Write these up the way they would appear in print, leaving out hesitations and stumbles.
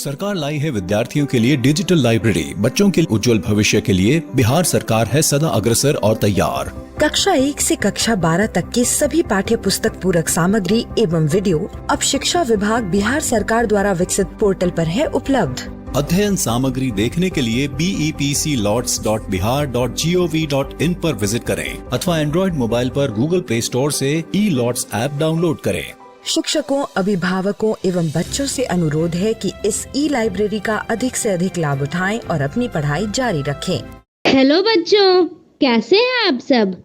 सरकार लाई है विद्यार्थियों के लिए डिजिटल लाइब्रेरी। बच्चों के उज्जवल भविष्य के लिए बिहार सरकार है सदा अग्रसर और तैयार। कक्षा 1 से कक्षा 12 तक की सभी पाठ्य पुस्तक पूरक सामग्री एवं वीडियो अब शिक्षा विभाग बिहार सरकार द्वारा विकसित पोर्टल पर है उपलब्ध। अध्ययन सामग्री देखने के लिए BEPCLots.bihar.gov.in पर विजिट करें अथवा एंड्रॉइड मोबाइल पर गूगल प्ले स्टोर से E-Lots ऐप डाउनलोड करें। शिक्षकों, अभिभावकों एवं बच्चों से अनुरोध है कि इस ई-लाइब्रेरी का अधिक से अधिक लाभ उठाएं और अपनी पढ़ाई जारी रखें। हेलो बच्चों, कैसे हैं आप सब?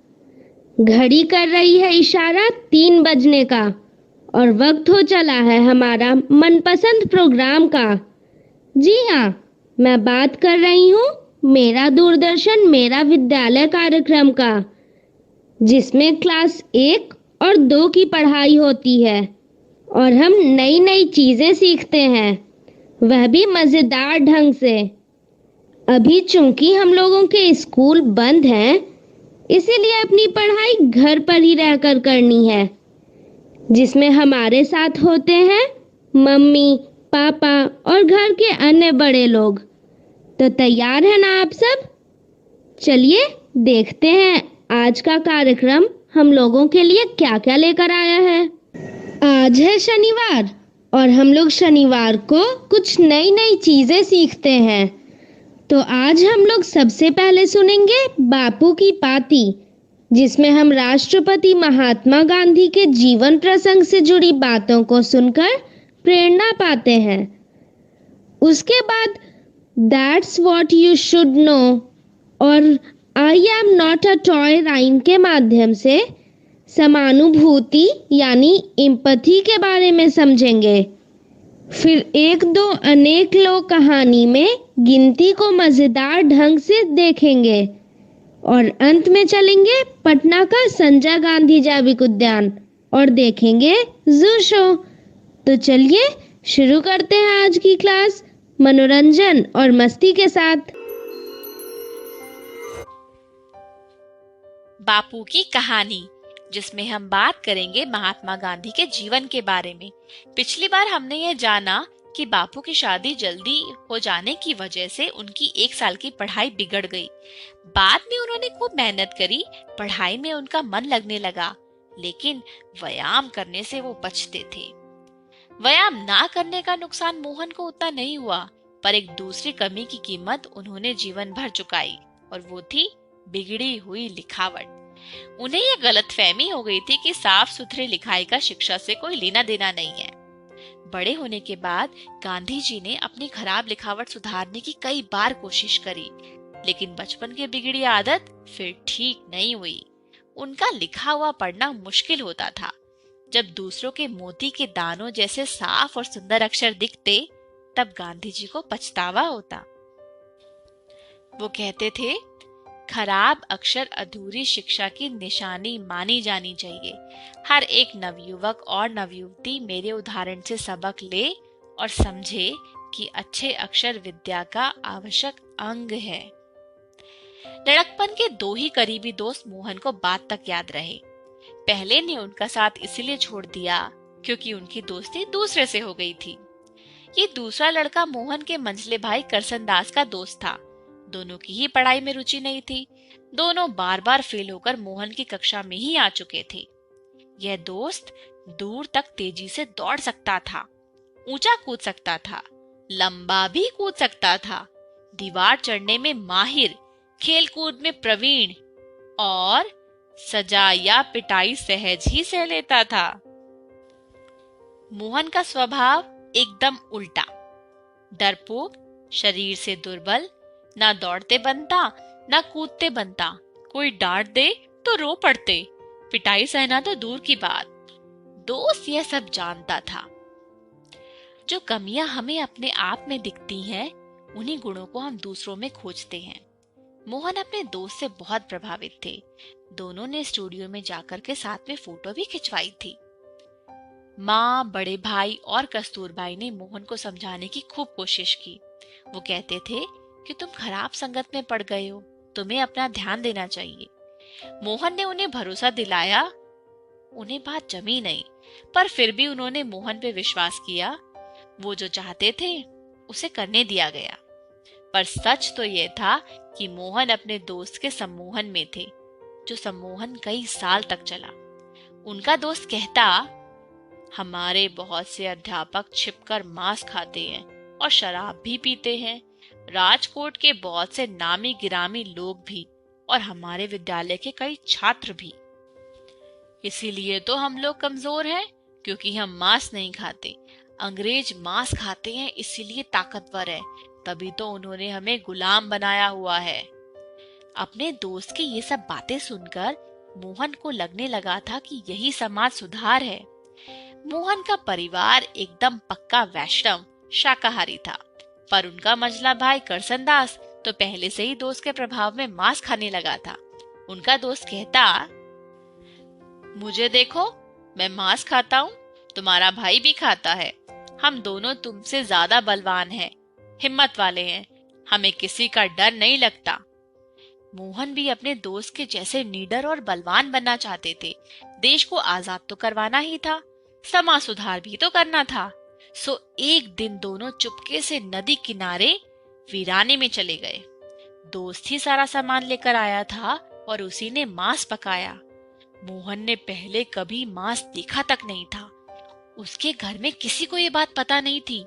घड़ी कर रही है इशारा 3 बजने का और वक्त हो चला है हमारा मनपसंद प्रोग्राम का। जी हाँ, मैं बात कर रही हूँ मेरा दूरदर्शन मेरा विद्यालय कार्यक्रम का, जिसमें क्लास 1 और 2 की पढ़ाई होती है और हम नई नई चीजें सीखते हैं, वह भी मजेदार ढंग से। अभी चूंकि हम लोगों के स्कूल बंद हैं, इसीलिए अपनी पढ़ाई घर पर ही रहकर करनी है, जिसमें हमारे साथ होते हैं मम्मी, पापा और घर के अन्य बड़े लोग। तो तैयार है ना आप सब? चलिए देखते हैं आज का कार्यक्रम हम लोगों के लिए क्या क्या लेकर आया है। आज है शनिवार और हम लोग शनिवार को कुछ नई नई चीजें सीखते हैं। तो आज हम लोग सबसे पहले सुनेंगे बापू की पाती, जिसमें हम राष्ट्रपति महात्मा गांधी के जीवन प्रसंग से जुड़ी बातों को सुनकर प्रेरणा पाते हैं। उसके बाद that's what you should know और I am not a toy rhyme के माध्यम से समानुभूति यानी एम्पैथी के बारे में समझेंगे। फिर 1-2 अनेक लोक कहानी में गिनती को मजेदार ढंग से देखेंगे और अंत में चलेंगे पटना का संजय गांधी जैविक उद्यान और देखेंगे जू शो। तो चलिए शुरू करते हैं आज की क्लास मनोरंजन और मस्ती के साथ। बापू की कहानी, जिसमें हम बात करेंगे महात्मा गांधी के जीवन के बारे में। पिछली बार हमने ये जाना कि बापू की शादी जल्दी हो जाने की वजह से उनकी 1 साल की पढ़ाई बिगड़ गई। बाद में उन्होंने खूब मेहनत करी, पढ़ाई में उनका मन लगने लगा, लेकिन व्यायाम करने से वो बचते थे। व्यायाम ना करने का नुकसान मोहन को उतना नहीं हुआ, पर एक दूसरी कमी की कीमत उन्होंने जीवन भर चुकाई और वो थी बिगड़ी हुई लिखावट। उन्हें यह गलतफहमी हो गई थी कि साफ सुथरी लिखाई का शिक्षा से कोई लेना देना नहीं है। बड़े होने के बाद गांधी जी ने अपनी खराब लिखावट सुधारने की कई बार कोशिश करी, लेकिन बचपन की बिगड़ी आदत फिर ठीक नहीं हुई। उनका लिखा हुआ पढ़ना मुश्किल होता था। जब दूसरों के मोती के दानों जैसे साफ और सुंदर अक्षर दिखते, तब गांधी जी को पछतावा होता। वो कहते थे, खराब अक्षर अधूरी शिक्षा की निशानी मानी जानी चाहिए। हर एक नवयुवक और नवयुवती मेरे उदाहरण से सबक ले और समझे कि अच्छे अक्षर विद्या का आवश्यक अंग है। लड़कपन के 2 ही करीबी दोस्त मोहन को बात तक याद रहे। पहले ने उनका साथ इसलिए छोड़ दिया क्योंकि उनकी दोस्ती दूसरे से हो गई थी। ये दूसरा लड़का मोहन के मंझले भाई करसन दास का दोस्त था। दोनों की ही पढ़ाई में रुचि नहीं थी। दोनों बार बार फेल होकर मोहन की कक्षा में ही आ चुके थे। यह दोस्त दूर तक तेजी से दौड़ सकता था, ऊंचा कूद सकता था, लंबा भी कूद सकता था, दीवार चढ़ने में माहिर, खेल कूद में प्रवीण और सजा या पिटाई सहज ही सह लेता था। मोहन का स्वभाव एकदम उल्टा, डरपोक, शरीर से दुर्बल, ना दौड़ते बनता ना कूदते बनता। कोई डांट दे तो रो पड़ते, पिटाई सहना तो दूर की बात। दोस्त यह सब जानता था। जो कमियां हमें अपने आप में दिखती हैं, उन्हीं गुणों को हम दूसरों में खोजते हैं। मोहन अपने दोस्त से बहुत प्रभावित थे। दोनों ने स्टूडियो में जाकर के साथ में फोटो भी खिंचवाई थी। माँ, बड़े भाई और कस्तूरबाई ने मोहन को समझाने की खूब कोशिश की। वो कहते थे कि तुम खराब संगत में पड़ गए हो, तुम्हें अपना ध्यान देना चाहिए। मोहन ने उन्हें भरोसा दिलाया। उन्हें बात जमी नहीं, पर फिर भी उन्होंने मोहन पे विश्वास किया। वो जो चाहते थे उसे करने दिया गया। पर सच तो यह था कि मोहन अपने दोस्त के सम्मोहन में थे, जो सम्मोहन कई साल तक चला। उनका दोस्त कहता, हमारे बहुत से अध्यापक छिपकर मांस खाते हैं और शराब भी पीते हैं। राजकोट के बहुत से नामी गिरामी लोग भी और हमारे विद्यालय के कई छात्र भी। इसीलिए तो हम लोग कमजोर हैं, क्योंकि हम मांस नहीं खाते। अंग्रेज मांस खाते हैं, इसीलिए ताकतवर है। तभी तो उन्होंने हमें गुलाम बनाया हुआ है। अपने दोस्त की ये सब बातें सुनकर मोहन को लगने लगा था कि यही समाज सुधार है। मोहन का परिवार एकदम पक्का वैष्णव शाकाहारी था, पर उनका मझला भाई करसनदास तो पहले से ही दोस्त के प्रभाव में मांस खाने लगा था। उनका दोस्त कहता, मुझे देखो, मैं मांस खाता हूँ, तुम्हारा भाई भी खाता है। हम दोनों तुमसे ज्यादा बलवान हैं, हिम्मत वाले हैं, हमें किसी का डर नहीं लगता। मोहन भी अपने दोस्त के जैसे निडर और बलवान बनना चाहते थे। देश को आजाद तो करवाना ही था, समाज सुधार भी तो करना था। सो एक दिन दोनों चुपके से नदी किनारे वीराने में चले गए। दोस्त ही सारा सामान लेकर आया था और उसी ने मांस पकाया। मोहन ने पहले कभी मांस देखा तक नहीं था। उसके घर में किसी को ये बात पता नहीं थी।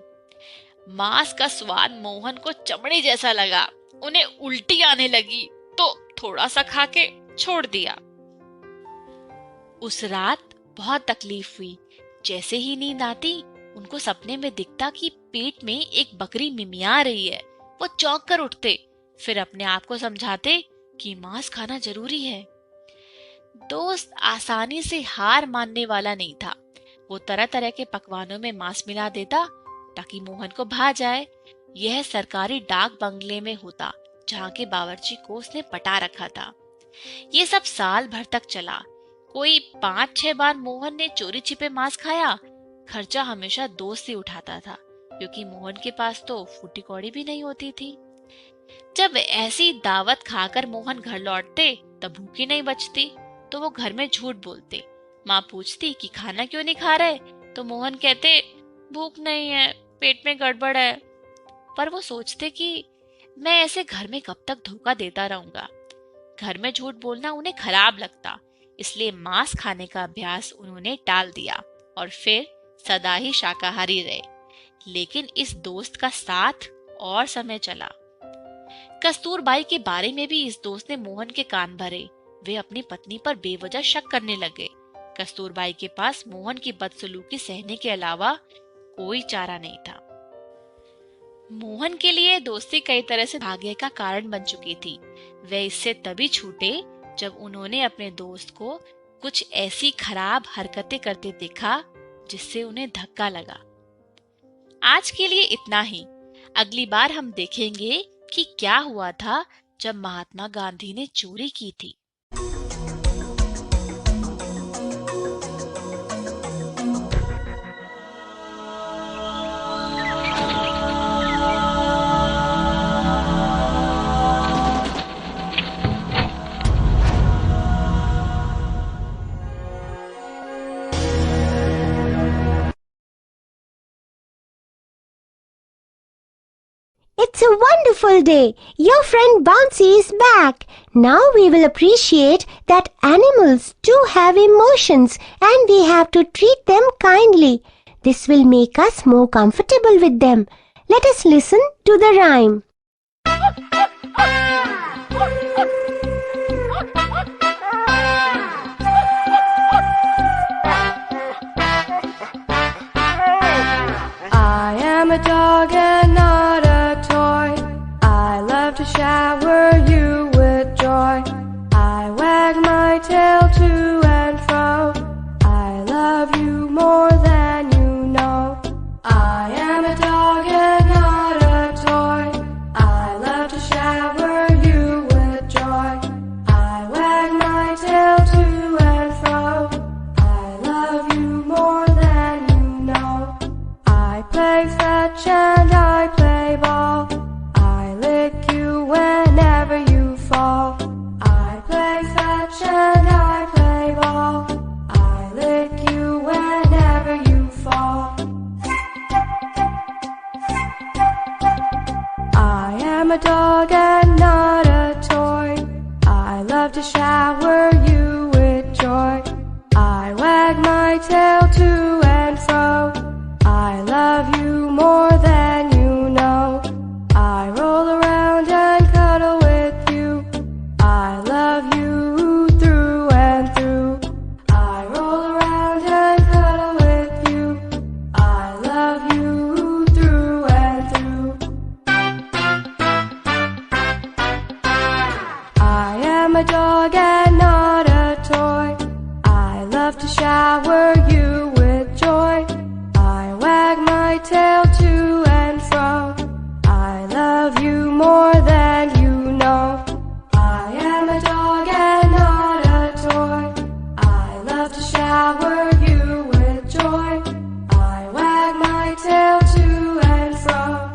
मांस का स्वाद मोहन को चमड़े जैसा लगा। उन्हें उल्टी आने लगी तो थोड़ा सा खा के छोड़ दिया। उस रात बहुत तकलीफ हुई। जैसे ही नींद आती, उनको सपने में दिखता कि पेट में एक बकरी मिमिया रही है। वो चौंक कर उठते, फिर अपने आप को समझाते कि मांस खाना जरूरी है। दोस्त आसानी से हार मानने वाला नहीं था। वो तरह तरह के पकवानों में मांस मिला देता ताकि मोहन को भा जाए। यह सरकारी डाक बंगले में होता, जहाँ के बावर्ची को उसने पटा रखा था। ये सब साल भर तक चला। कोई 5-6 बार मोहन ने चोरी छिपे मांस खाया। खर्चा हमेशा दोस्त ही उठाता था, क्योंकि मोहन के पास तो फूटी कौड़ी भी नहीं होती थी। जब ऐसी दावत खाकर मोहन घर लौटते, तब भूखी नहीं बचती, तो वो घर में झूठ बोलते। माँ पूछती कि खाना क्यों नहीं खा रहे, तो मोहन कहते, भूख नहीं है, पेट में गड़बड़ है। पर वो सोचते कि मैं ऐसे घर में कब तक धोखा देता रहूंगा। घर में झूठ बोलना उन्हें खराब लगता, इसलिए मांस खाने का अभ्यास उन्होंने टाल दिया और फिर सदा ही शाकाहारी रहे। लेकिन इस दोस्त का साथ और समय चला। कस्तूरबाई के बारे में भी इस दोस्त ने मोहन के कान भरे। वे अपनी पत्नी पर बेवजह शक करने लगे। कस्तूरबाई के पास मोहन की बदसलूकी सहने के अलावा कोई चारा नहीं था। मोहन के लिए दोस्ती कई तरह से भाग्य का कारण बन चुकी थी। वे इससे तभी छूटे जब उन्होंने अपने दोस्त को कुछ ऐसी खराब हरकतें करते देखा जिससे उन्हें धक्का लगा। आज के लिए इतना ही। अगली बार हम देखेंगे कि क्या हुआ था जब महात्मा गांधी ने चोरी की थी। It's a wonderful day. Your friend Bouncy is back. Now we will appreciate that animals do have emotions and we have to treat them kindly. This will make us more comfortable with them. Let us listen to the rhyme. I am a dog and not a toy. I love to shower you with joy. I wag my tail to and fro. I love you more than you know. I am a dog and not a toy. I love to shower you with joy. I wag my tail to and fro. I love you more than you know. I play fetch and I play ball. I lick you whenever you fall. I play fetch and I play ball. I lick you whenever you fall. a dog and not a toy. I love to shower you with joy. I wag my tail to and fro. I love you more than you know. I roll around and cuddle with you. I love you through and through. I roll around and cuddle with you. I love you through and through. I am a dog and not a toy. I love to shower you with joy. I wag my tail to and fro. I love you more than you know. I am a dog and not a toy. I love to shower you with joy. I wag my tail to and fro.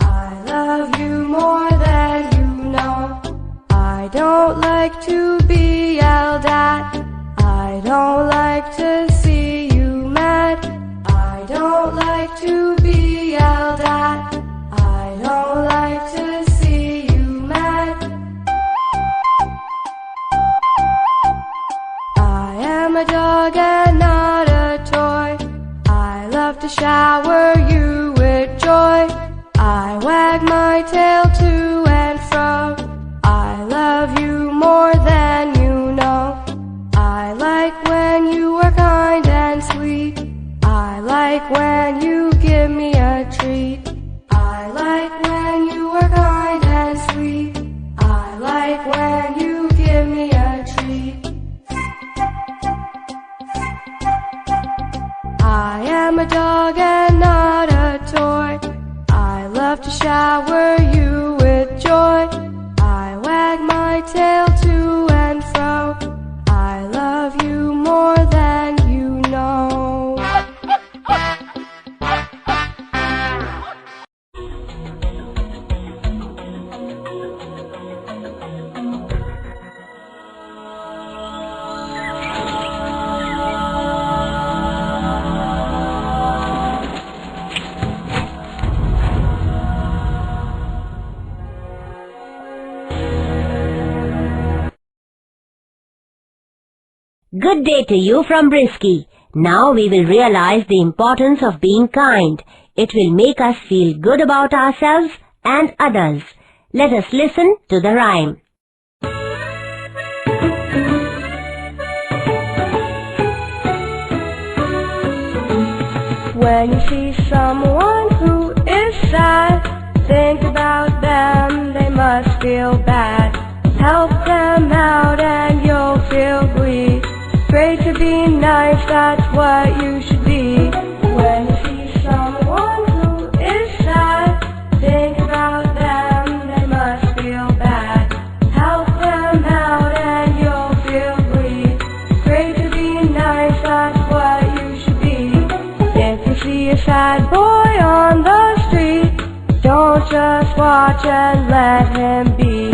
I love you more than you know. I don't like to be yelled at. I don't like to see you mad. I don't like to be yelled at. I don't like to see you mad. I am a dog and not a toy. I love to shower you with joy. I wag my tail to and fro. I love you more than you know. I like when you are kind and sweet. I like when you give me a treat. I like when you are kind and sweet. I like when you give me a treat. I am a dog and not a toy. I love to shower you with joy. I wag my tail to and fro. I love you more than you know. Good day to you from Brisky. Now we will realize the importance of being kind. It will make us feel good about ourselves and others. Let us listen to the rhyme. When you see someone who is sad, think about them, they must feel bad. Help them out and you'll feel glee. Great to be nice, that's what you should be. When you see someone who is sad, think about them, they must feel bad. Help them out and you'll feel glee. Great to be nice, that's what you should be. If you see a sad boy on the street, don't just watch and let him be.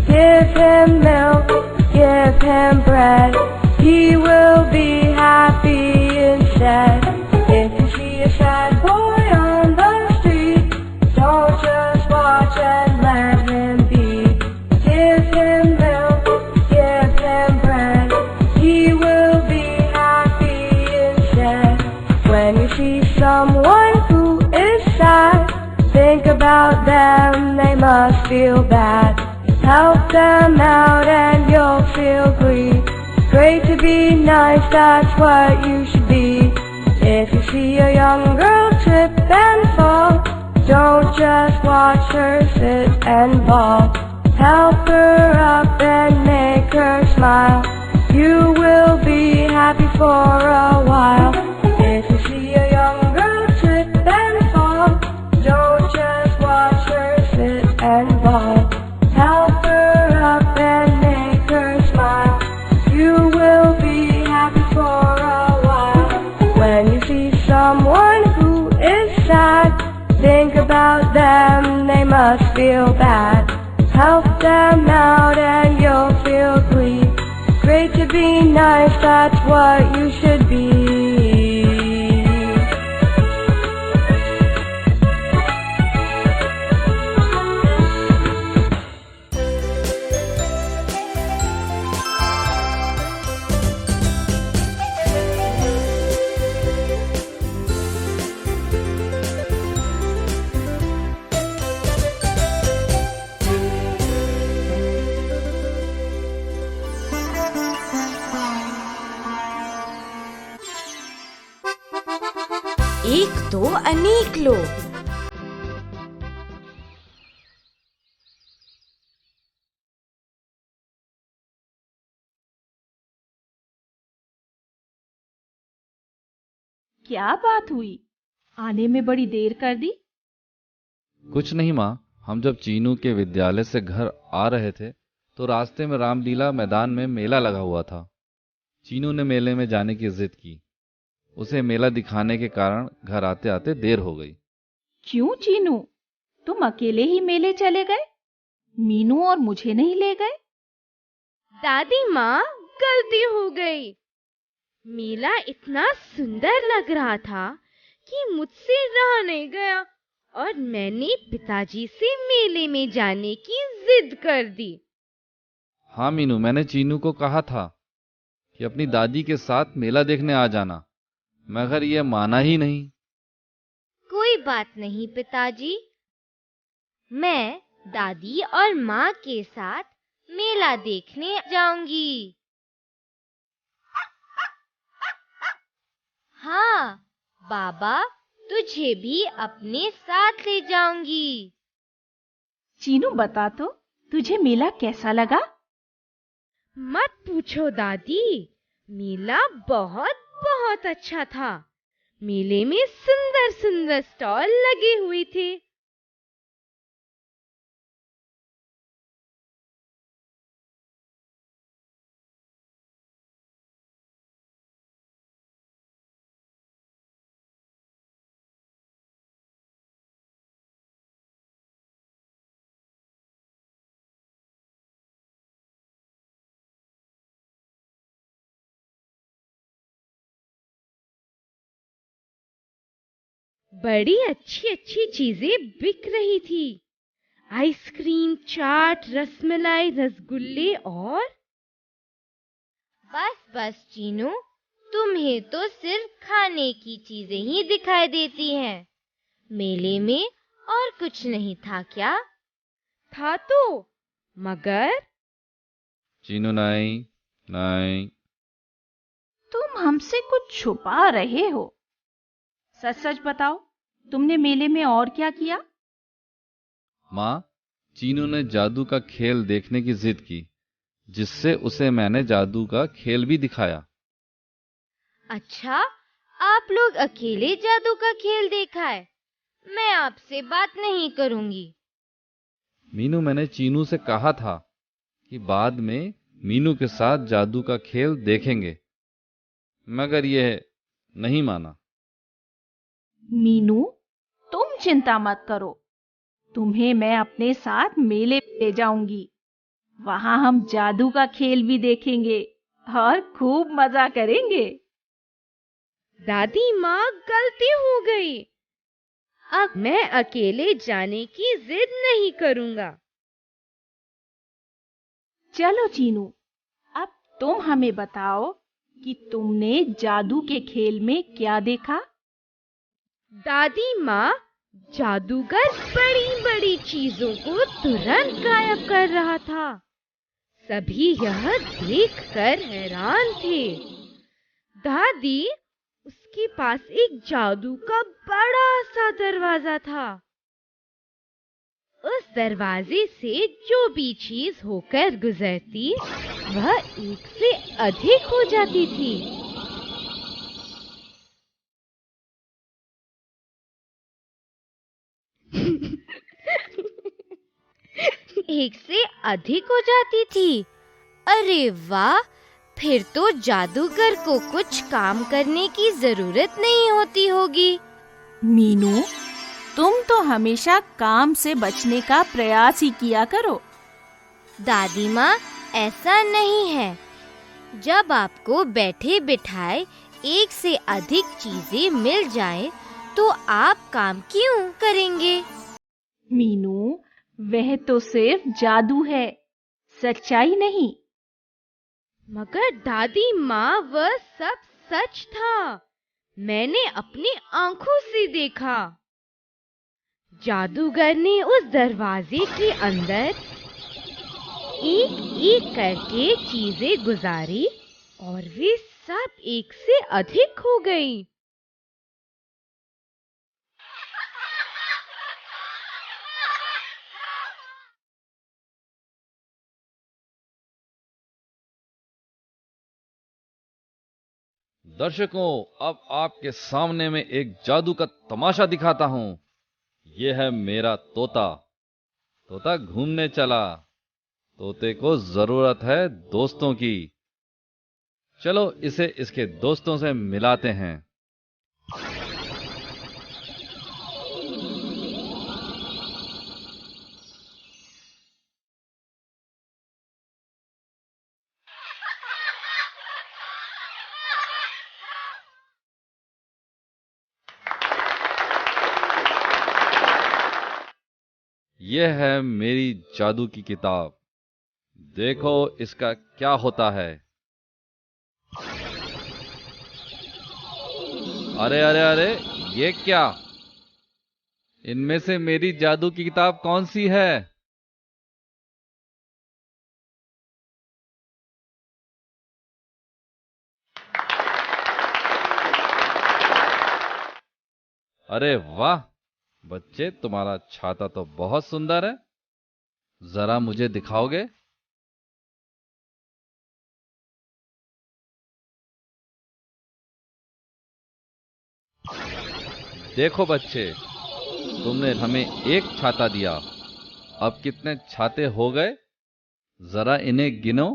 Give him milk, give him bread, he will be happy instead. If you see a sad boy on the street, don't just watch and let him be. Give him milk, give him bread, he will be happy instead. When you see someone who is sad, think about them, they must feel bad. Help them out and you'll feel glee. Great to be nice, that's what you should be. If you see a young girl trip and fall, don't just watch her sit and bawl. Help her up and make her smile. You will be happy for a while. If you see a young girl trip and fall, don't just watch her sit and bawl. Help her up and make her smile. You will be happy for a while. When you see someone who is sad, think about them, they must feel bad. Help them out and you'll feel glee. Great to be nice, that's what you should be. एक तो अनेक लोग। क्या बात हुई? आने में बड़ी देर कर दी। कुछ नहीं माँ, हम जब चीनू के विद्यालय से घर आ रहे थे तो रास्ते में रामलीला मैदान में मेला लगा हुआ था। चीनू ने मेले में जाने की जिद की। उसे मेला दिखाने के कारण घर आते आते देर हो गई। क्यों चीनू, तुम अकेले ही मेले चले गए? मीनू और मुझे नहीं ले गए? दादी माँ, गलती हो गई। मेला इतना सुंदर लग रहा था कि मुझसे रहा नहीं गया और मैंने पिताजी से मेले में जाने की जिद कर दी। हाँ मीनू, मैंने चीनू को कहा था कि अपनी दादी के साथ मेला देखने आ जाना, मगर यह माना ही नहीं। कोई बात नहीं पिताजी, मैं दादी और माँ के साथ मेला देखने जाऊंगी। हाँ बाबा, तुझे भी अपने साथ ले जाऊंगी। चीनू बता तो, तुझे मेला कैसा लगा? मत पूछो दादी, मेला बहुत बहुत अच्छा था। मेले में सुंदर सुंदर स्टॉल लगे हुए थे। बड़ी अच्छी अच्छी चीजें बिक रही थी। आइसक्रीम, चाट, रसमलाई, रसगुल्ले और बस बस चीनू, तुम्हें तो सिर्फ खाने की चीजें ही दिखाई देती हैं। मेले में और कुछ नहीं था क्या? था तो, मगर चीनू नहीं नहीं। तुम हमसे कुछ छुपा रहे हो। सच सच बताओ, तुमने मेले में और क्या किया? माँ, चीनू ने जादू का खेल देखने की जिद की, जिससे उसे मैंने जादू का खेल भी दिखाया। अच्छा, आप लोग अकेले जादू का खेल देखा है? मैं आपसे बात नहीं करूंगी। मीनू, मैंने चीनू से कहा था कि बाद में मीनू के साथ जादू का खेल देखेंगे, मगर यह नहीं माना। मीनू, तुम चिंता मत करो, तुम्हें मैं अपने साथ मेले ले जाऊंगी। वहां हम जादू का खेल भी देखेंगे और खूब मजा करेंगे। दादी माँ, गलती हो गई। अब मैं अकेले जाने की जिद नहीं करूंगा। चलो चीनू, अब तुम हमें बताओ कि तुमने जादू के खेल में क्या देखा? दादी माँ, जादूगर बड़ी बड़ी चीजों को तुरंत गायब कर रहा था। सभी यह देखकर हैरान थे। दादी, उसके पास एक जादू का बड़ा सा दरवाजा था। उस दरवाजे से जो भी चीज होकर गुजरती, वह एक से अधिक हो जाती थी। एक से अधिक हो जाती थी। अरे वाह, फिर तो जादूगर को कुछ काम करने की जरूरत नहीं होती होगी। मीनू, तुम तो हमेशा काम से बचने का प्रयास ही किया करो। दादी माँ, ऐसा नहीं है। जब आपको बैठे बिठाए एक से अधिक चीजें मिल जाएं, तो आप काम क्यों करेंगे? मीनू, वह तो सिर्फ जादू है, सच्चाई नहीं। मगर दादी माँ, वह सब सच था। मैंने अपनी आंखों से देखा। जादूगर ने उस दरवाजे के अंदर एक एक करके चीजें गुजारी और वे सब एक से अधिक हो गई। दर्शकों, अब आपके सामने में एक जादू का तमाशा दिखाता हूं। यह है मेरा तोता। तोता घूमने चला। तोते को जरूरत है दोस्तों की। चलो इसे इसके दोस्तों से मिलाते हैं। यह है मेरी जादू की किताब। देखो इसका क्या होता है। अरे अरे अरे, ये क्या? इनमें से मेरी जादू की किताब कौन सी है? अरे वाह बच्चे, तुम्हारा छाता तो बहुत सुंदर है। जरा मुझे दिखाओगे? देखो बच्चे, तुमने हमें एक छाता दिया। अब कितने छाते हो गए? जरा इन्हें गिनो।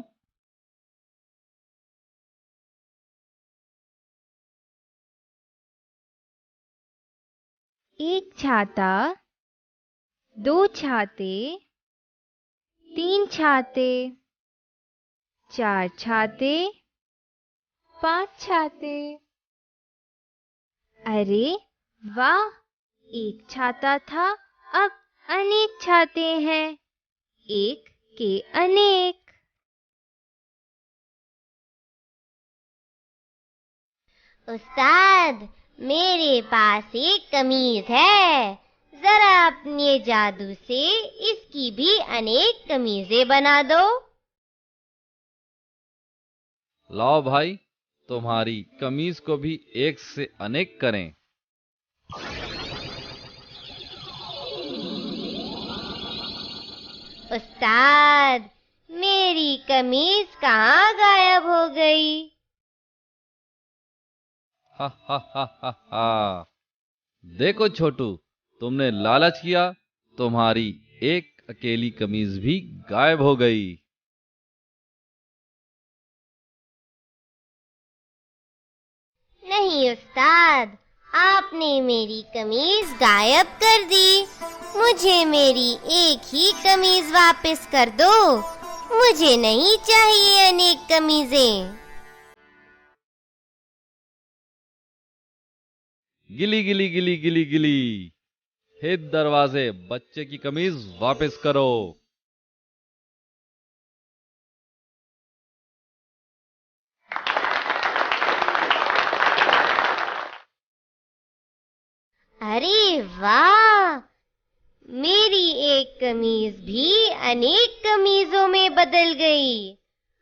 एक छाता, 2 छाते, 3 छाते, 4 छाते, 5 छाते। अरे वाह, एक छाता था, अब अनेक छाते हैं। एक के अनेक। उस्ताद, मेरे पास एक कमीज है। जरा अपने जादू से इसकी भी अनेक कमीजें बना दो। लाओ भाई, तुम्हारी कमीज को भी एक से अनेक करें। उस्ताद, मेरी कमीज कहाँ गायब हो गई? हा हा हा हा हा। देखो छोटू, तुमने लालच किया, तुम्हारी एक अकेली कमीज भी गायब हो गई। नहीं उस्ताद, आपने मेरी कमीज गायब कर दी। मुझे मेरी एक ही कमीज वापस कर दो। मुझे नहीं चाहिए अनेक कमीजें। गिली गिली गिली गिली गिली। हे दरवाजे, बच्चे की कमीज वापस करो। अरे वाह, मेरी एक कमीज भी अनेक कमीजों में बदल गई।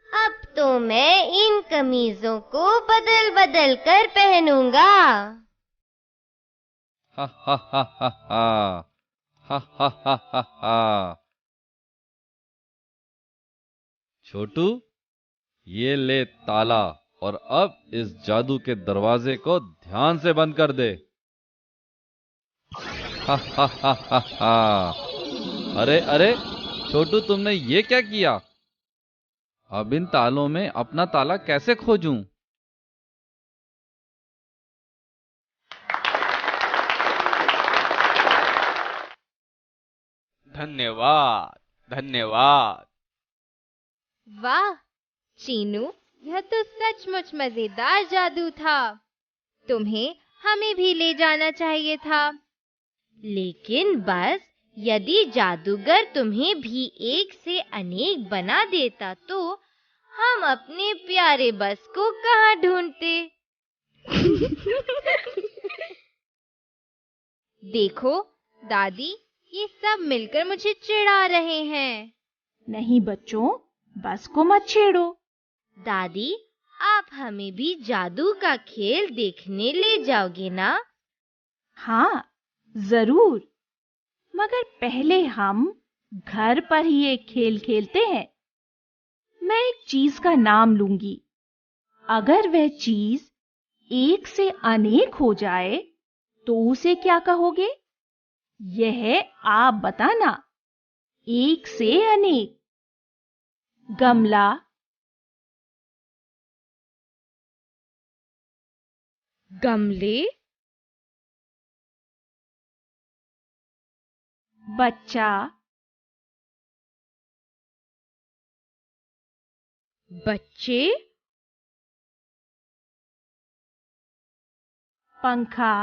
अब तो मैं इन कमीजों को बदल बदल कर पहनूंगा। हा हा हा हा हा हा हा हा हा हा। छोटू, ये ले ताला, और अब इस जादू के दरवाजे को ध्यान से बंद कर दे। हा हा हा हा हा। अरे अरे छोटू, तुमने ये क्या किया? अब इन तालों में अपना ताला कैसे खोजूं? धन्यवाद, धन्यवाद। वाह चीनू, यह तो सचमुच मजेदार जादू था। तुम्हें हमें भी ले जाना चाहिए था। लेकिन बस यदि जादूगर तुम्हें भी एक से अनेक बना देता तो हम अपने प्यारे बस को कहाँ ढूंढते? देखो दादी, ये सब मिलकर मुझे चिढ़ा रहे हैं। नहीं बच्चों, बस को मत छेड़ो। दादी, आप हमें भी जादू का खेल देखने ले जाओगे ना? हाँ जरूर, मगर पहले हम घर पर ही एक खेल खेलते हैं। मैं एक चीज का नाम लूंगी। अगर वह चीज एक से अनेक हो जाए तो उसे क्या कहोगे? यह आप बताना। एक से अनेक। गमला, गमले, बच्चा, बच्चे, पंखा,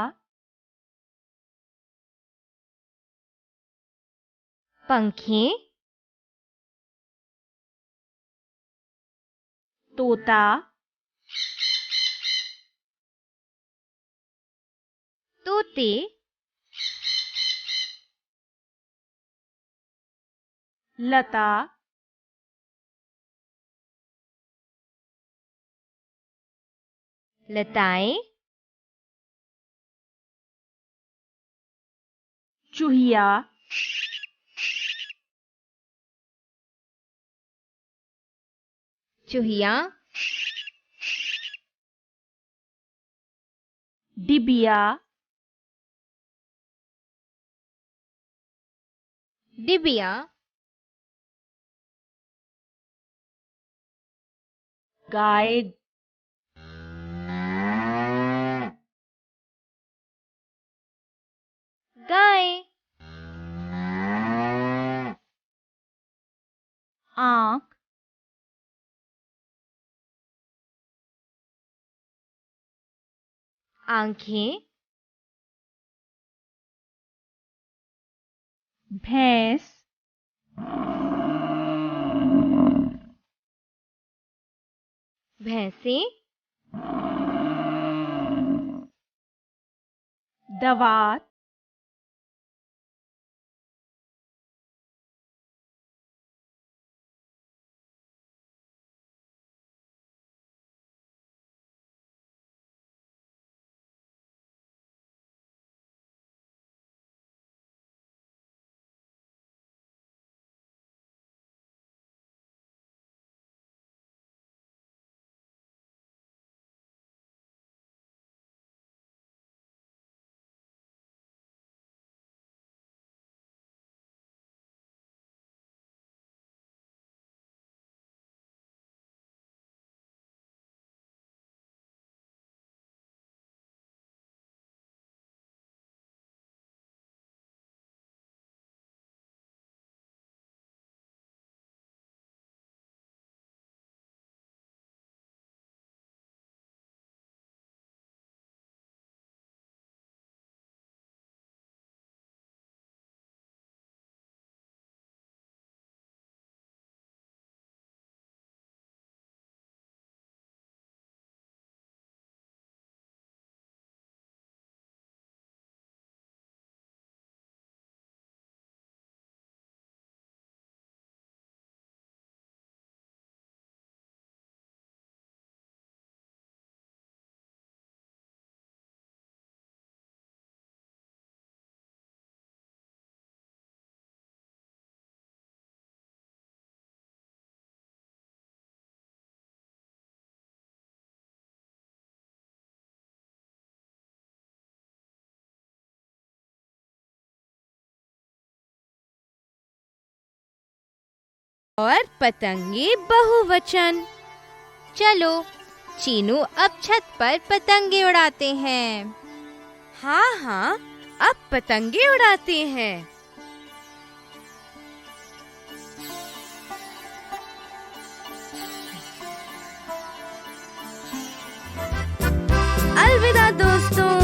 पंखे, तोता, तोते, लता, लताएं, चूहिया, चूहिया, डिबिया, डिबिया, गाय, गाय, आंख, आंखें, भैंस, भैंसें, दवात, और पतंगे बहुवचन। चलो चीनू अब छत पर पतंगे उड़ाते हैं। हाँ हाँ, अब पतंगे उड़ाते हैं। अलविदा दोस्तों।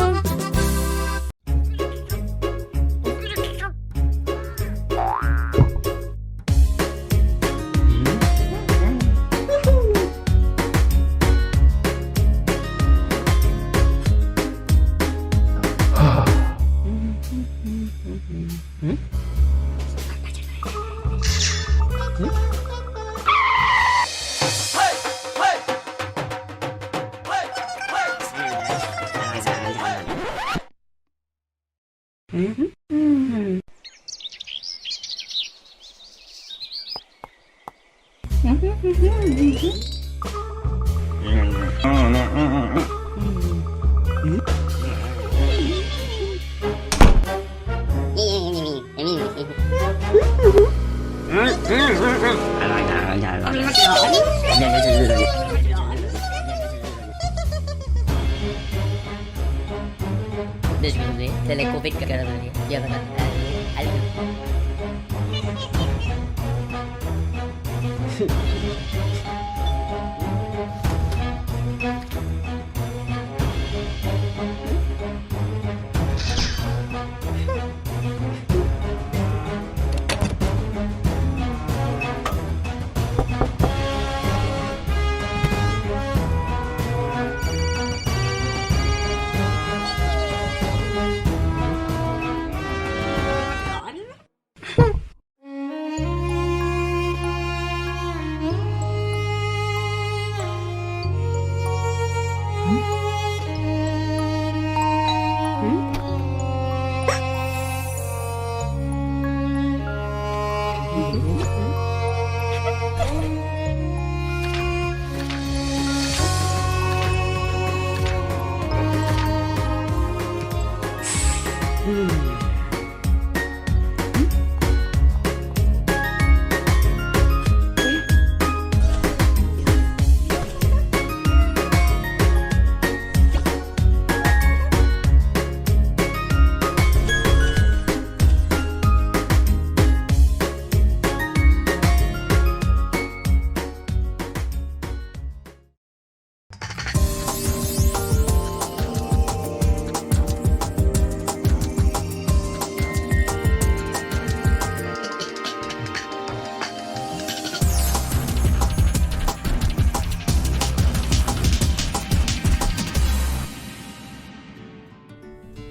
Bismillah, telah COVID ka na rin. Diyan ka na.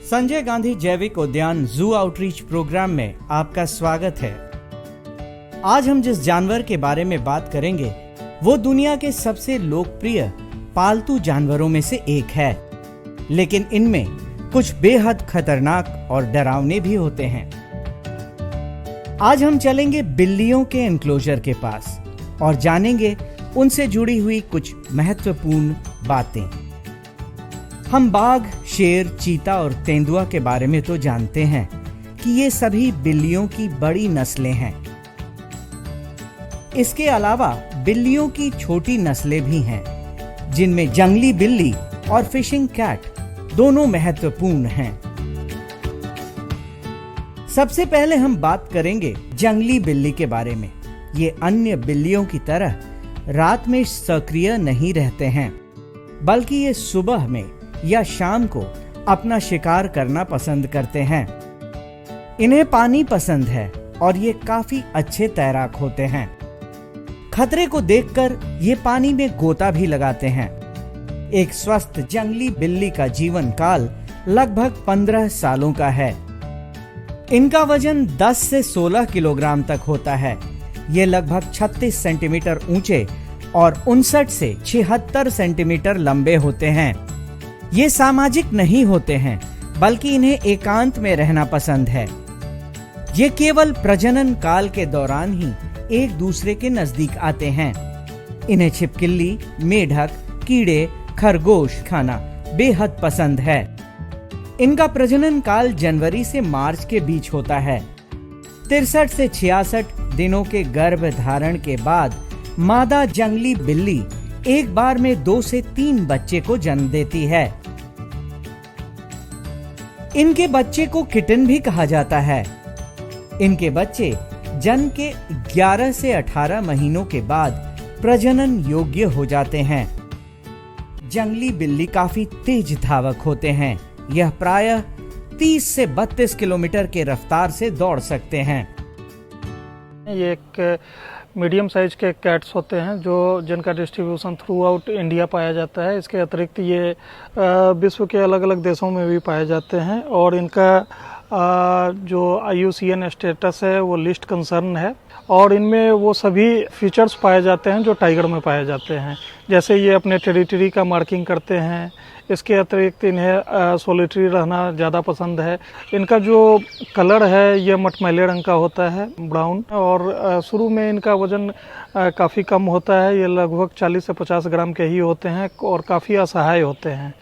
Sanjay Gandhi जैविक उद्यान जू आउटरीच प्रोग्राम में आपका स्वागत है। आज हम जिस जानवर के बारे में बात करेंगे वो दुनिया के सबसे लोकप्रिय पालतू जानवरों में से एक है, लेकिन इनमें कुछ बेहद खतरनाक और डरावने भी होते हैं। आज हम चलेंगे बिल्लियों के एनक्लोजर के पास और जानेंगे उनसे जुड़ी हुई कुछ महत्वपूर्ण बातें। हम बाघ, शेर, चीता और तेंदुआ के बारे में तो जानते हैं कि ये सभी बिल्लियों की बड़ी नस्लें हैं। इसके अलावा बिल्लियों की छोटी नस्लें भी हैं, जिनमें जंगली बिल्ली और फिशिंग कैट दोनों महत्वपूर्ण हैं। सबसे पहले हम बात करेंगे जंगली बिल्ली के बारे में। ये अन्य बिल्लियों की तरह रात में सक्रिय नहीं रहते हैं, बल्कि ये सुबह में या शाम को अपना शिकार करना पसंद करते हैं। इन्हें पानी पसंद है और ये काफी अच्छे तैराक होते हैं। खतरे को देखकर ये पानी में गोता भी लगाते हैं। एक स्वस्थ जंगली बिल्ली का जीवन काल लगभग 15 सालों का है। इनका वजन 10 से 16 किलोग्राम तक होता है। ये लगभग 36 सेंटीमीटर ऊंचे और 59 से 76 सेंटीमीटर लंबे होते हैं। ये सामाजिक नहीं होते हैं, बल्कि इन्हें एकांत में रहना पसंद है। ये केवल प्रजनन काल के दौरान ही एक दूसरे के नजदीक आते हैं। इन्हें छिपकली, मेढक, कीड़े, खरगोश खाना बेहद पसंद है। इनका प्रजनन काल जनवरी से मार्च के बीच होता है। 63 से 66 दिनों के गर्भ धारण के बाद मादा जंगली बिल्ली एक बार में 2 से 3 बच्चे को जन्म देती है। इनके बच्चे को किटन भी कहा जाता है। इनके बच्चे जन्म के 11 से 18 महीनों के बाद प्रजनन योग्य हो जाते हैं। जंगली बिल्ली काफी तेज धावक होते हैं। यह प्रायः 30 से 32 किलोमीटर के रफ्तार से दौड़ सकते हैं। ये एक मीडियम साइज के कैट्स होते हैं जिनका डिस्ट्रीब्यूशन थ्रू आउट इंडिया पाया जाता है। इसके अतिरिक्त ये विश्व के अलग अलग देशों में भी पाए जाते हैं और इनका जो IUCN स्टेटस है वो लिस्ट कंसर्न है और इनमें वो सभी फीचर्स पाए जाते हैं जो टाइगर में पाए जाते हैं। जैसे ये अपने टेरिटरी का मार्किंग करते हैं। इसके अतिरिक्त इन्हें सोलिटरी रहना ज़्यादा पसंद है। इनका जो कलर है ये मटमैले रंग का होता है, ब्राउन, और शुरू में इनका वज़न काफ़ी कम होता है। ये लगभग 40 से 50 ग्राम के ही होते हैं और काफ़ी असहाय होते हैं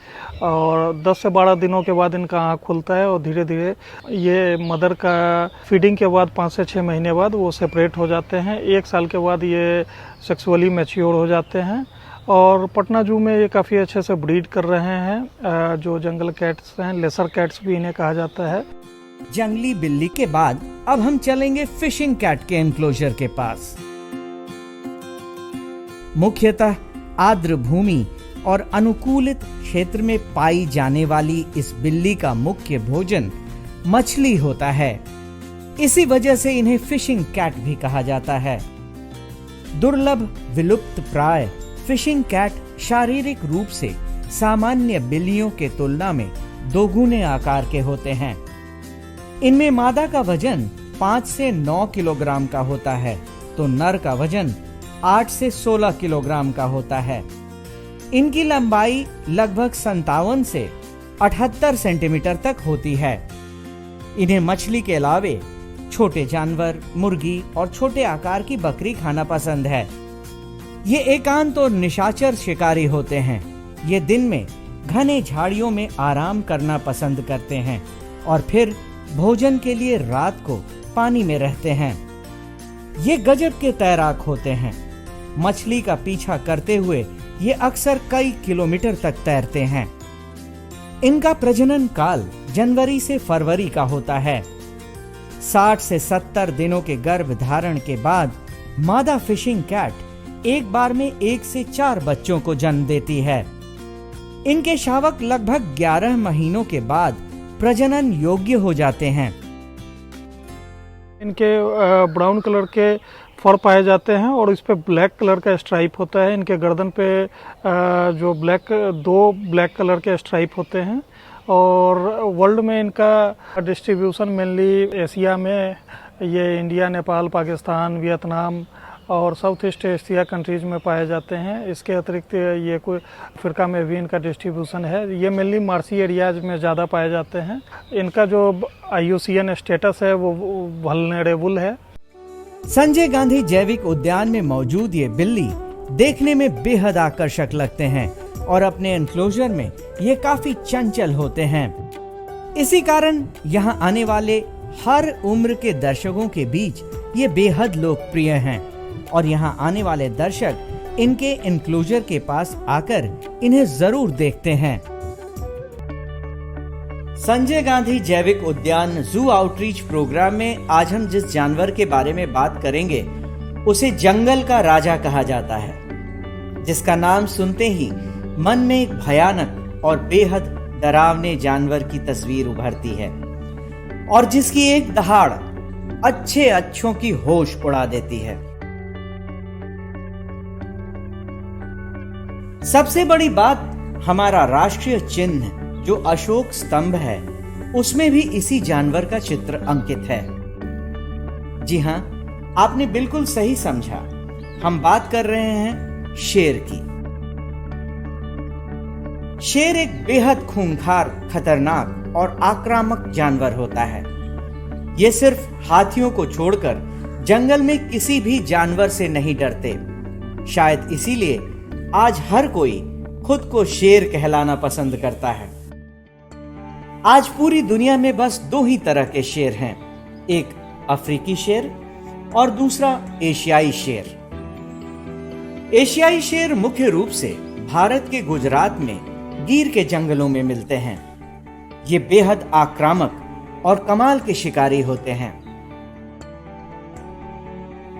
और 10 से 12 दिनों के बाद इनका आँख खुलता है और धीरे धीरे ये मदर का फीडिंग के बाद 5 से 6 महीने बाद वो सेपरेट हो जाते हैं। 1 साल के बाद ये सेक्सुअली मैच्योर हो जाते हैं और पटना जू में ये काफ़ी अच्छे से ब्रीड कर रहे हैं। जो जंगल कैट्स हैं, लेसर कैट्स भी इन्हें कहा जाता है। जंगली बिल्ली के बाद अब हम चलेंगे फिशिंग कैट के एनक्लोजर के पास। मुख्यतः आर्द्र भूमि और अनुकूलित क्षेत्र में पाई जाने वाली इस बिल्ली का मुख्य भोजन मछली होता है। इसी वजह से इन्हें फिशिंग कैट भी कहा जाता है। दुर्लभ विलुप्त प्राय फिशिंग कैट शारीरिक रूप से सामान्य बिल्लियों के तुलना में दोगुने आकार के होते हैं। इनमें मादा का वजन 5 से 9 किलोग्राम का होता है, तो नर का वजन 8 से 16 किलोग्राम का होता है। इनकी लंबाई लगभग 57 से 78 सेंटीमीटर तक होती है। इन्हें मछली के अलावे छोटे जानवर, मुर्गी और छोटे आकार की बकरी खाना पसंद है। ये एकांत और निशाचर शिकारी होते हैं। ये दिन में घने झाड़ियों में आराम करना पसंद करते हैं और फिर भोजन के लिए रात को पानी में रहते हैं। ये गजब के तैराक होते हैं। मछली का पीछा करते हुए ये अक्सर कई किलोमीटर तक तैरते हैं। इनका प्रजनन काल जनवरी से फरवरी का होता है। 60 से 70 दिनों के गर्भ धारण के बाद मादा फिशिंग कैट एक बार में 1 से 4 बच्चों को जन्म देती है। इनके शावक लगभग 11 महीनों के बाद प्रजनन योग्य हो जाते हैं। इनके ब्राउन कलर के फर पाए जाते हैं और इस पे ब्लैक कलर का स्ट्राइप होता है। इनके गर्दन पे जो 2 ब्लैक कलर के स्ट्राइप होते हैं। और वर्ल्ड में इनका डिस्ट्रीब्यूशन मेनली एशिया में, ये इंडिया, नेपाल, पाकिस्तान, वियतनाम और साउथ ईस्ट एशिया कंट्रीज में पाए जाते हैं। इसके अतिरिक्त ये कोई अफ्रीका में भी इनका डिस्ट्रीब्यूशन है। ये मेनली मार्सी एरियाज में ज़्यादा पाए जाते हैं। इनका जो IUCN स्टेटस है वो वल्नरेबल है। संजय गांधी जैविक उद्यान में मौजूद ये बिल्ली देखने में बेहद आकर्षक लगते हैं और अपने एनक्लोजर में ये काफी चंचल होते हैं। इसी कारण यहाँ आने वाले हर उम्र के दर्शकों के बीच ये बेहद लोकप्रिय हैं और यहाँ आने वाले दर्शक इनके एनक्लोजर के पास आकर इन्हें जरूर देखते हैं। संजय गांधी जैविक उद्यान जू आउटरीच प्रोग्राम में आज हम जिस जानवर के बारे में बात करेंगे उसे जंगल का राजा कहा जाता है, जिसका नाम सुनते ही मन में एक भयानक और बेहद डरावने जानवर की तस्वीर उभरती है और जिसकी एक दहाड़ अच्छों की होश उड़ा देती है। सबसे बड़ी बात, हमारा राष्ट्रीय चिन्ह जो अशोक स्तंभ है उसमें भी इसी जानवर का चित्र अंकित है। जी हां, आपने बिल्कुल सही समझा, हम बात कर रहे हैं शेर की। शेर एक बेहद खूंखार, खतरनाक और आक्रामक जानवर होता है। ये सिर्फ हाथियों को छोड़कर जंगल में किसी भी जानवर से नहीं डरते। शायद इसीलिए आज हर कोई खुद को शेर कहलाना पसंद करता है। आज पूरी दुनिया में बस 2 ही तरह के शेर हैं, एक अफ्रीकी शेर और दूसरा एशियाई शेर। एशियाई शेर मुख्य रूप से भारत के गुजरात में गिर के जंगलों में मिलते हैं। ये बेहद आक्रामक और कमाल के शिकारी होते हैं।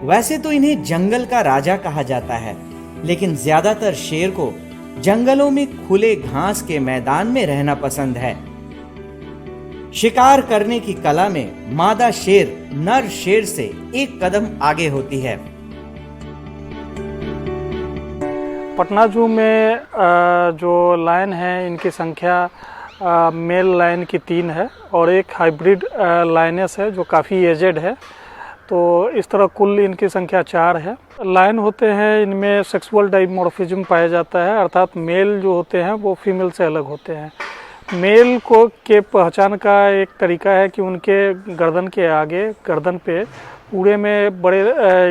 वैसे तो इन्हें जंगल का राजा कहा जाता है, लेकिन ज्यादातर शेर को जंगलों में खुले घास के मैदान में रहना पसंद है। शिकार करने की कला में मादा शेर नर शेर से एक कदम आगे होती है। पटना जू में जो लायन है, इनकी संख्या मेल लायन की 3 है और एक हाइब्रिड लायनेस है जो काफ़ी एजेड है। तो इस तरह कुल इनकी संख्या 4 है। लायन होते हैं, इनमें सेक्सुअल डाइमॉर्फिज्म पाया जाता है, अर्थात मेल जो होते हैं वो फीमेल से अलग होते हैं। मेल को के पहचान का एक तरीका है कि उनके गर्दन के आगे, गर्दन पे पूरे में बड़े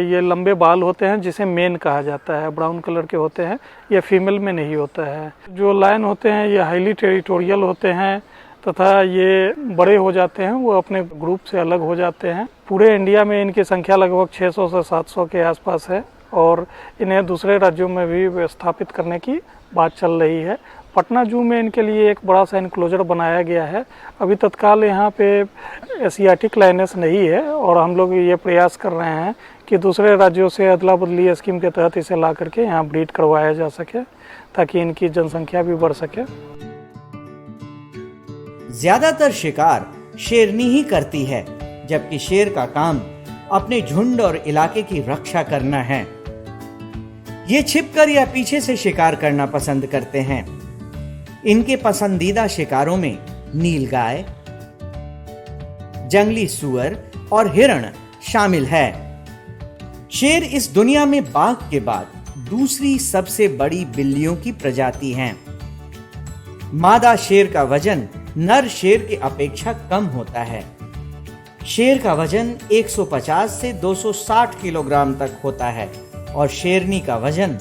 ये लंबे बाल होते हैं जिसे मेन कहा जाता है, ब्राउन कलर के होते हैं। ये फीमेल में नहीं होता है। जो लायन होते हैं ये हाईली टेरिटोरियल होते हैं तथा ये बड़े हो जाते हैं, वो अपने ग्रुप से अलग हो जाते हैं। पूरे इंडिया में इनकी संख्या लगभग 600 से 700 के आसपास है और इन्हें दूसरे राज्यों में भी स्थापित करने की बात चल रही है। पटना जू में इनके लिए एक बड़ा सा इनक्लोजर बनाया गया है। अभी तत्काल यहाँ पे एशियाटिक लायनेस नहीं है और हम लोग ये प्रयास कर रहे हैं कि दूसरे राज्यों से अदला बदली स्कीम के तहत इसे ला करके यहाँ ब्रीड करवाया जा सके ताकि इनकी जनसंख्या भी बढ़ सके। ज्यादातर शिकार शेरनी ही करती है, जबकि शेर का काम अपने झुंड और इलाके की रक्षा करना है। ये छिपकर या पीछे से शिकार करना पसंद करते हैं। इनके पसंदीदा शिकारों में नीलगाय, जंगली सूअर और हिरण शामिल है। शेर इस दुनिया में बाघ के बाद दूसरी सबसे बड़ी बिल्लियों की प्रजाति है। मादा शेर का वजन नर शेर की अपेक्षा कम होता है। शेर का वजन 150 से 260 किलोग्राम तक होता है और शेरनी का वजन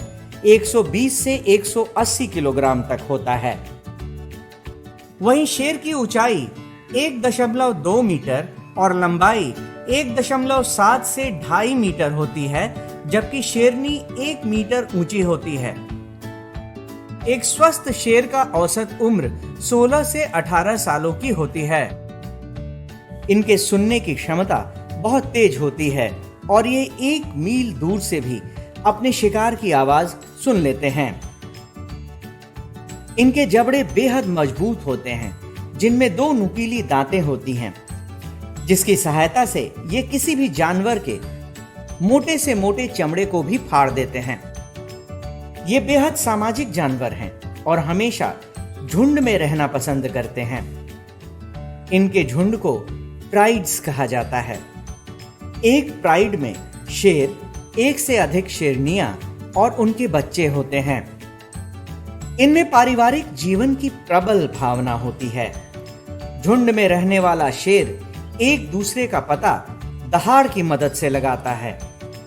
120 से 180 किलोग्राम तक होता है। वहीं शेर की ऊंचाई 1.2 मीटर और लंबाई 1.7 से 2.5 मीटर होती है, जबकि शेरनी 1 मीटर ऊंची होती है। एक स्वस्थ शेर का औसत उम्र 16 से 18 सालों की होती है। इनके सुनने की क्षमता बहुत तेज होती है और ये 1 मील दूर से भी अपने शिकार की आवाज सुन लेते हैं। इनके जबड़े बेहद मजबूत होते हैं, जिनमें 2 नुकीली दांतें होती हैं, जिसकी सहायता से ये किसी भी जानवर के मोटे से मोटे चमड़े को भी फाड़ देते हैं। ये बेहद सामाजिक जानवर हैं और हमेशा झुंड में रहना पसंद करते हैं। इनके झुंड को प्राइड्स कहा जाता है। एक प्राइड में शेर, 1 से अधिक शेरनियां और उनके बच्चे होते हैं। इनमें पारिवारिक जीवन की प्रबल भावना होती है। झुंड में रहने वाला शेर एक दूसरे का पता दहाड़ की मदद से लगाता है।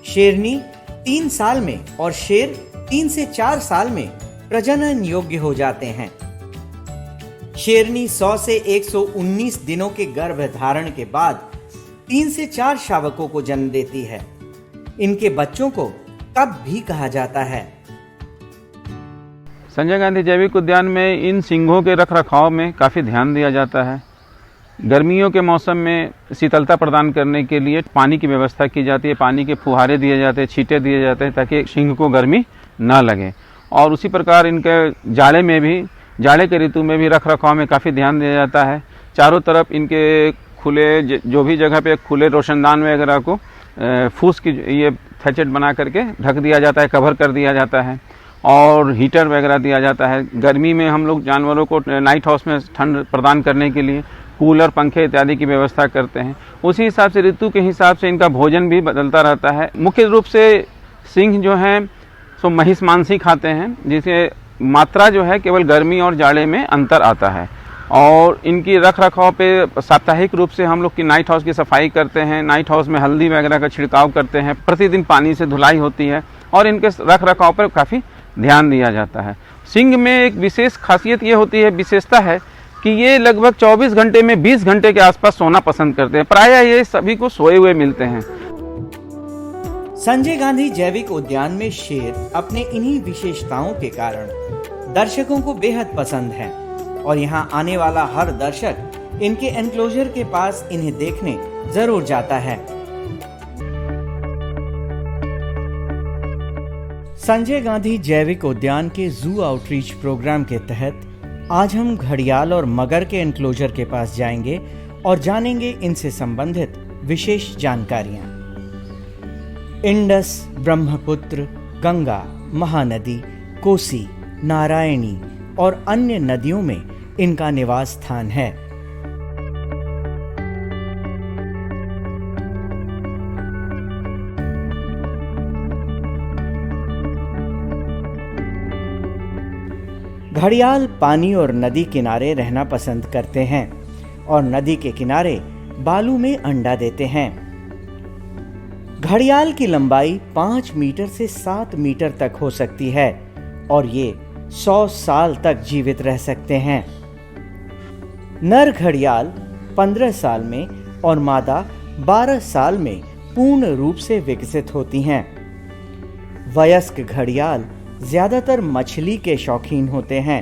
शेरनी 3 साल में और शेर 3 से 4 साल में प्रजनन योग्य हो जाते हैं। शेरनी 100 से 119 दिनों के गर्भ धारण के बाद 3 से 4 शावकों को जन्म देती है। इनके बच्चों को कब भी कहा जाता है। संजय गांधी जैविक उद्यान में इन सिंघों के रखरखाव में काफ़ी ध्यान दिया जाता है। गर्मियों के मौसम में शीतलता प्रदान करने के लिए पानी की व्यवस्था की जाती है। पानी के फुहारे दिए जाते हैं, छींटे दिए जाते हैं ताकि सिंह को गर्मी ना लगे। और उसी प्रकार इनके जाड़े में भी, जाड़े के ऋतु में भी रखरखाव में काफ़ी ध्यान दिया जाता है। चारों तरफ इनके खुले, जो भी जगह पे खुले रोशनदान वगैरह को फूस की ये थैचेट बना करके ढक दिया जाता है, कवर कर दिया जाता है और हीटर वगैरह दिया जाता है। गर्मी में हम लोग जानवरों को नाइट हाउस में ठंड प्रदान करने के लिए कूलर, पंखे इत्यादि की व्यवस्था करते हैं। उसी हिसाब से ऋतु के हिसाब से इनका भोजन भी बदलता रहता है। मुख्य रूप से सिंह जो हैं सो महिष मांसी खाते हैं, जिसे मात्रा जो है केवल गर्मी और जाड़े में अंतर आता है। और इनकी रख रखाव पे साप्ताहिक रूप से हम लोग की नाइट हाउस की सफाई करते हैं। नाइट हाउस में हल्दी वगैरह का छिड़काव करते हैं। प्रतिदिन पानी से धुलाई होती है और इनके रख रखाव पर काफ़ी ध्यान दिया जाता है। सिंह में एक विशेष खासियत ये होती है, विशेषता है कि ये लगभग 24 घंटे में 20 घंटे के आसपास सोना पसंद करते हैं। प्रायः ये सभी को सोए हुए मिलते हैं। संजय गांधी जैविक उद्यान में शेर अपने इन्हीं विशेषताओं के कारण दर्शकों को बेहद पसंद है और यहाँ आने वाला हर दर्शक इनके एनक्लोजर के पास इन्हें देखने जरूर जाता है। संजय गांधी जैविक उद्यान के जू आउटरीच प्रोग्राम के तहत आज हम घड़ियाल और मगर के एनक्लोजर के पास जाएंगे और जानेंगे इनसे संबंधित विशेष जानकारियां। इंडस, ब्रह्मपुत्र, गंगा, महानदी, कोसी, नारायणी और अन्य नदियों में इनका निवास स्थान है। घड़ियाल पानी और नदी किनारे रहना पसंद करते हैं और नदी के किनारे बालू में अंडा देते हैं। घड़ियाल की लंबाई 5 मीटर से 7 मीटर तक हो सकती है और ये 100 साल तक जीवित रह सकते हैं। नर घड़ियाल 15 साल में और मादा 12 साल में पूर्ण रूप से विकसित होती हैं। वयस्क घड़ियाल ज्यादातर मछली के शौकीन होते हैं।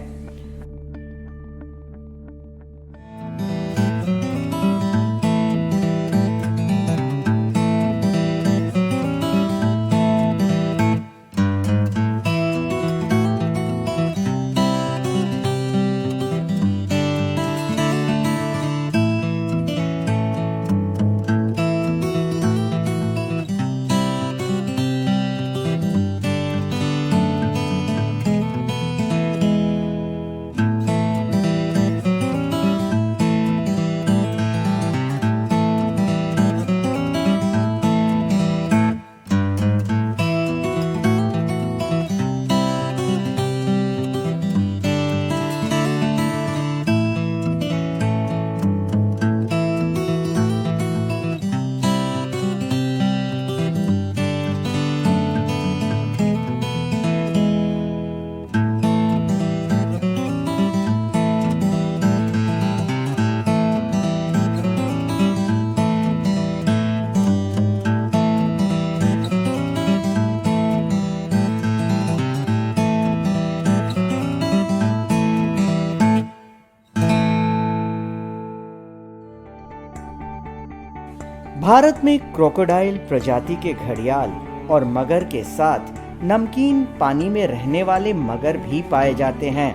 भारत में क्रोकोडाइल प्रजाति के घड़ियाल और मगर के साथ नमकीन पानी में रहने वाले मगर भी पाए जाते हैं।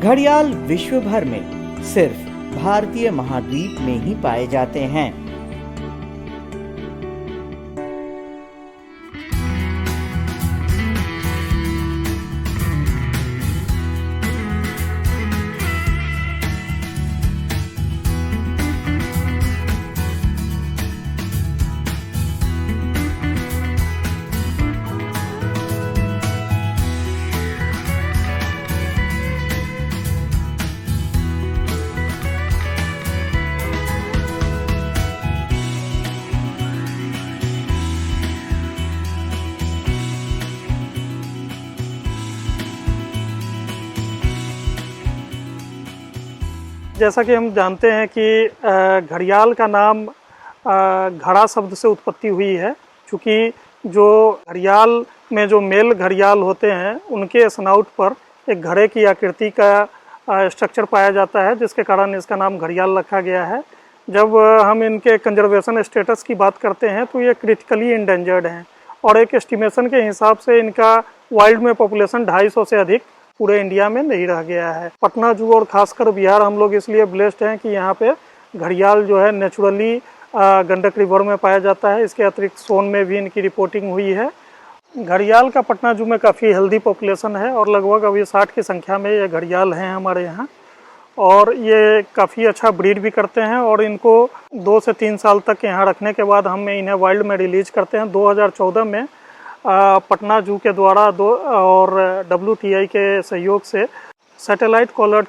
घड़ियाल विश्व भर में सिर्फ भारतीय महाद्वीप में ही पाए जाते हैं। जैसा कि हम जानते हैं कि घड़ियाल का नाम घड़ा शब्द से उत्पत्ति हुई है, क्योंकि जो घड़ियाल में जो मेल घड़ियाल होते हैं उनके स्नाउट पर एक घड़े की आकृति का स्ट्रक्चर पाया जाता है, जिसके कारण इसका नाम घड़ियाल रखा गया है। जब हम इनके कंजर्वेशन स्टेटस की बात करते हैं तो ये क्रिटिकली इंडेंजर्ड हैं और एक एस्टिमेशन के हिसाब से इनका वाइल्ड में पॉपुलेशन 250 से अधिक पूरे इंडिया में नहीं रह गया है। पटना जू और खासकर बिहार हम लोग इसलिए ब्लेस्ड हैं कि यहाँ पे घड़ियाल जो है नेचुरली गंडक रिवर में पाया जाता है। इसके अतिरिक्त सोन में भी इनकी रिपोर्टिंग हुई है। घड़ियाल का पटना जू में काफ़ी हेल्दी पॉपुलेशन है और लगभग अभी 60 की संख्या में ये घड़ियाल हैं हमारे यहाँ, और ये काफ़ी अच्छा ब्रीड भी करते हैं और इनको 2 से 3 साल तक यहाँ रखने के बाद हम इन्हें वाइल्ड में रिलीज करते हैं। 2014 में पटना जू के द्वारा और WTI के सहयोग से सैटेलाइट कॉलर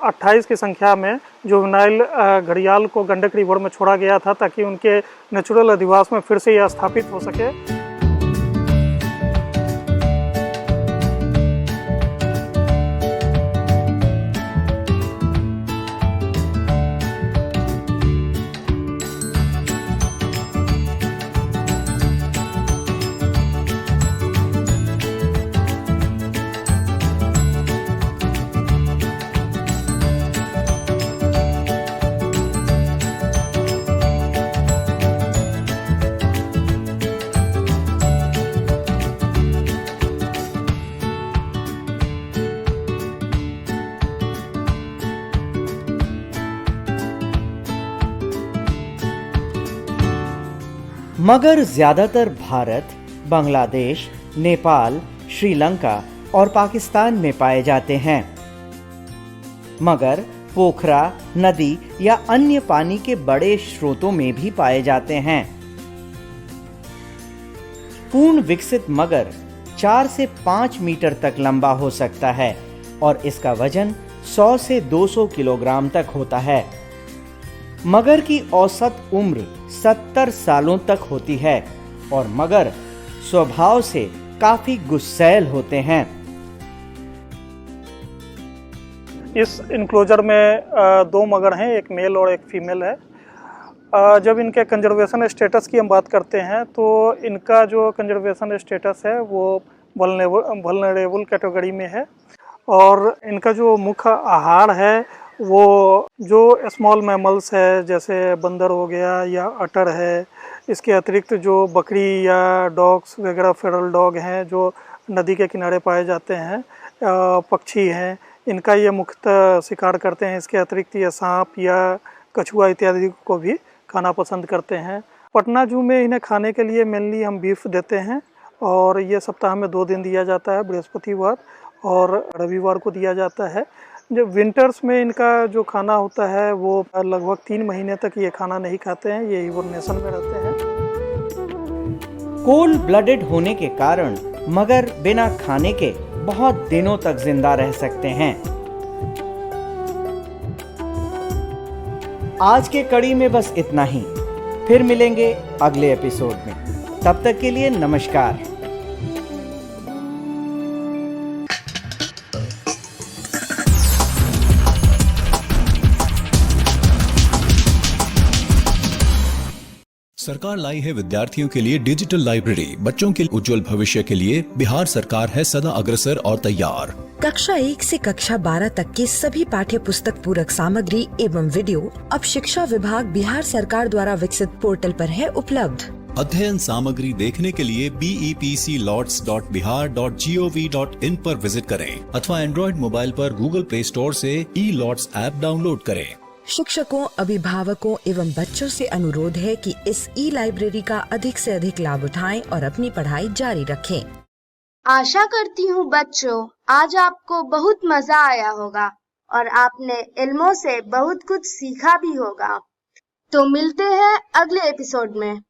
28 की संख्या में जुवेनाइल घड़ियाल को गंडक रिवर में छोड़ा गया था, ताकि उनके नेचुरल अधिवास में फिर से यह स्थापित हो सके। मगर ज्यादातर भारत, बांग्लादेश, नेपाल, श्रीलंका और पाकिस्तान में पाए जाते हैं। मगर पोखरा, नदी या अन्य पानी के बड़े स्रोतों में भी पाए जाते हैं। पूर्ण विकसित मगर 4 से 5 मीटर तक लंबा हो सकता है और इसका वजन 100 से 200 किलोग्राम तक होता है। मगर की औसत उम्र 70 सालों तक होती है और मगर स्वभाव से काफी गुस्सैल होते हैं। इस इनक्लोजर में 2 मगर हैं, एक मेल और एक फीमेल है। जब इनके कंजर्वेशन स्टेटस की हम बात करते हैं तो इनका जो कंजर्वेशन स्टेटस है वो वल्नरेबल कैटेगरी में है। और इनका जो मुख्य आहार है वो जो स्मॉल मैमल्स है जैसे बंदर हो गया या अटर है, इसके अतिरिक्त जो बकरी या डॉग्स वगैरह फेरल डॉग हैं जो नदी के किनारे पाए जाते हैं, पक्षी हैं, इनका ये मुख्यतः शिकार करते हैं। इसके अतिरिक्त ये सांप या कछुआ इत्यादि को भी खाना पसंद करते हैं। पटना जू में इन्हें खाने के लिए मेनली हम बीफ देते हैं और ये सप्ताह में 2 दिन दिया जाता है, बृहस्पतिवार और रविवार को दिया जाता है। जब विंटर्स में इनका जो खाना होता है वो लगभग 3 महीने तक ये खाना नहीं खाते हैं, ये हिबरनेशन में रहते हैं। कोल्ड ब्लडेड होने के कारण मगर बिना खाने के बहुत दिनों तक जिंदा रह सकते हैं। आज के कड़ी में बस इतना ही, फिर मिलेंगे अगले एपिसोड में। तब तक के लिए नमस्कार। सरकार लाई है विद्यार्थियों के लिए डिजिटल लाइब्रेरी। बच्चों के उज्जवल भविष्य के लिए बिहार सरकार है सदा अग्रसर और तैयार। कक्षा 1 से कक्षा 12 तक की सभी पाठ्य पुस्तक पूरक सामग्री एवं वीडियो अब शिक्षा विभाग बिहार सरकार द्वारा विकसित पोर्टल पर है उपलब्ध। अध्ययन सामग्री देखने के लिए BEPCLOTS.bihar.gov.in पर विजिट करें अथवा एंड्रॉइड मोबाइल पर गूगल प्ले स्टोर से E-LOTS ऐप डाउनलोड करें। शिक्षकों, अभिभावकों एवं बच्चों से अनुरोध है कि इस ई लाइब्रेरी का अधिक से अधिक लाभ उठाएं और अपनी पढ़ाई जारी रखें। आशा करती हूँ बच्चों आज आपको बहुत मजा आया होगा और आपने इल्मों से बहुत कुछ सीखा भी होगा। तो मिलते हैं अगले एपिसोड में।